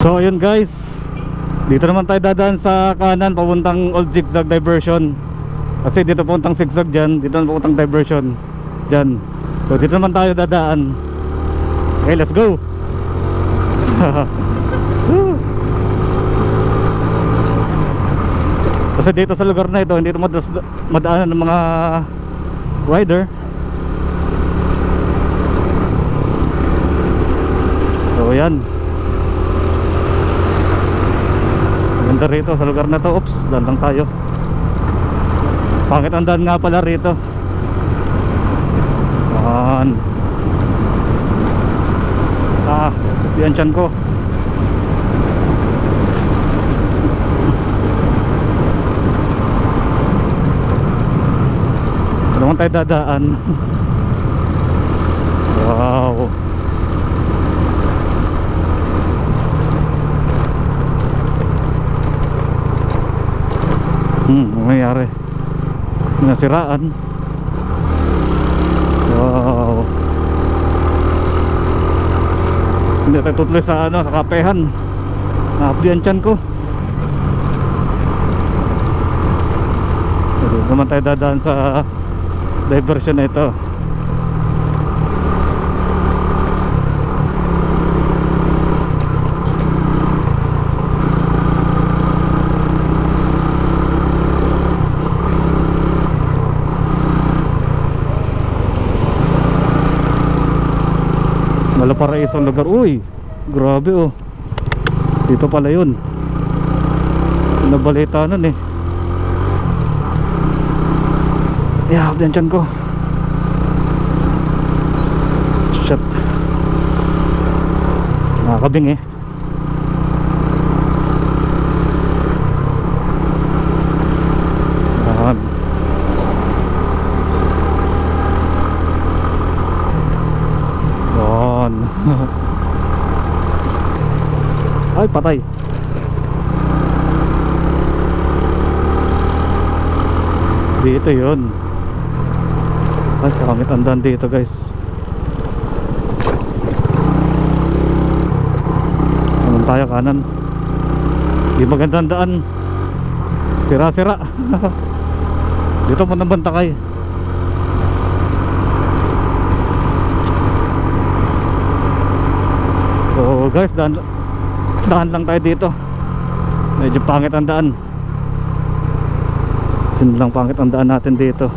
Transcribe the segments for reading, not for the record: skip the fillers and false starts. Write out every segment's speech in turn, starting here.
So ayun guys, dito naman tayo dadaan sa kanan papuntang Old Zigzag Diversion. Kasi dito papuntang zigzag dyan, dito naman papuntang diversion dyan. So dito naman tayo dadaan. Okay, let's go. Kasi dito sa lugar na ito, hindi ito madaanan ng mga rider. So yan, ganda rito sa lugar na to. Oops, daan lang tayo. Pangit ang daan nga pala rito. Yan. Yan tiyan ko. Ito naman tayo dadaan. Wow. Mayroon nasiraan. Wow. Hindi tayo tutuloy sa sa kapehan. Naabdihan tiyan ko. Dito naman tayo dadaan sa diversion na ito. Malaparaíso ang lugar. Uy, grabe oh. Dito pala yun. Nabalita nun eh. Diyan tiyan ko. Shit. Nakakabing eh. Ayan. Ayan. Ay, patay. Dito yun. Ay, kamit ang daan dito guys. Naman tayo kanan. Di magandang daan. Sira-sira. Dito mo nang bantakay. So guys, daan lang tayo dito. Medyo pangit ang daan. Yun lang, pangit ang daan natin dito.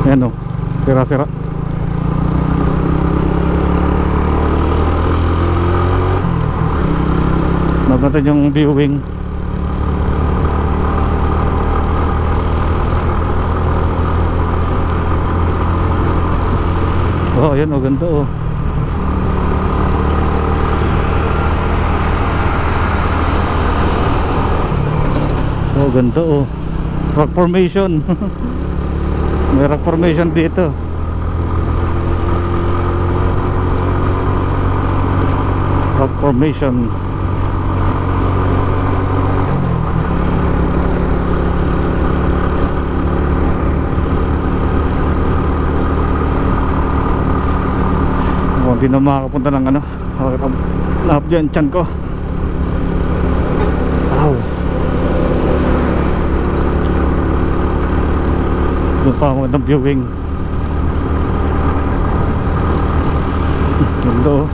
Ayan o, sira-sira. Natin yung viewing. Oh, ayan o, ganda o. Oh, ganda o. Rock formation. May rock formation dito. Rock formation. Hindi na makakapunta ng lahap dyan tiyan ko. Ow. Doon pa ako ng viewing. Ganda oh.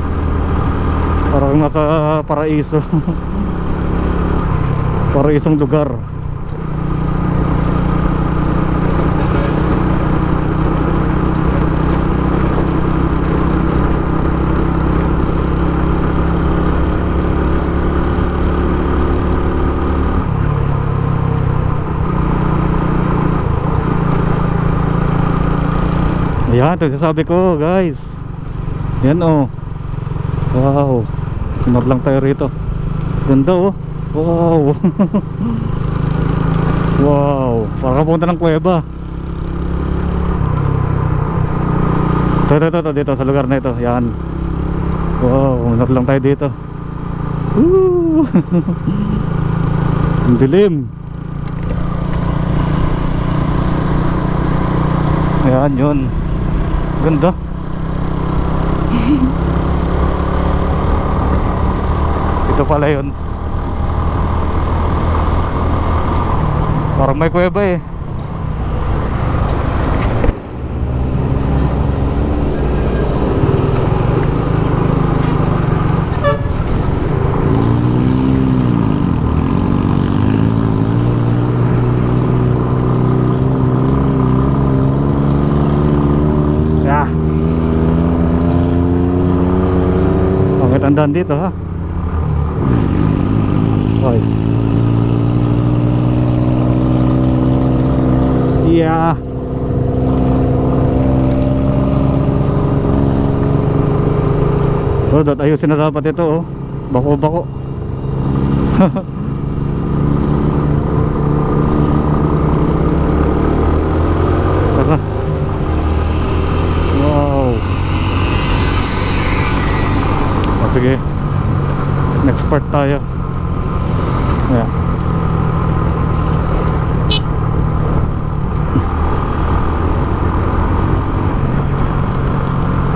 Parang nasa paraiso. Paraisong lugar. Ayan, ito sasabi ko guys. Yan oh. Wow. Sinor lang tayo rito. Ganda oh. Wow. Wow. Parang punta ng kuweba. Ito dito sa lugar na ito. Yan. Wow, sinor lang tayo dito. Woo. Ang dilim. Ayan yun. Ganda. Ito pala yun. Parang may kuweba eh. Yeah. Bakit andan dito ha? Hoy. Yeah. So, ayusin na dapat ito oh. Bako-bako. Tara. Wow. Sige. Next part tayo. Yeah.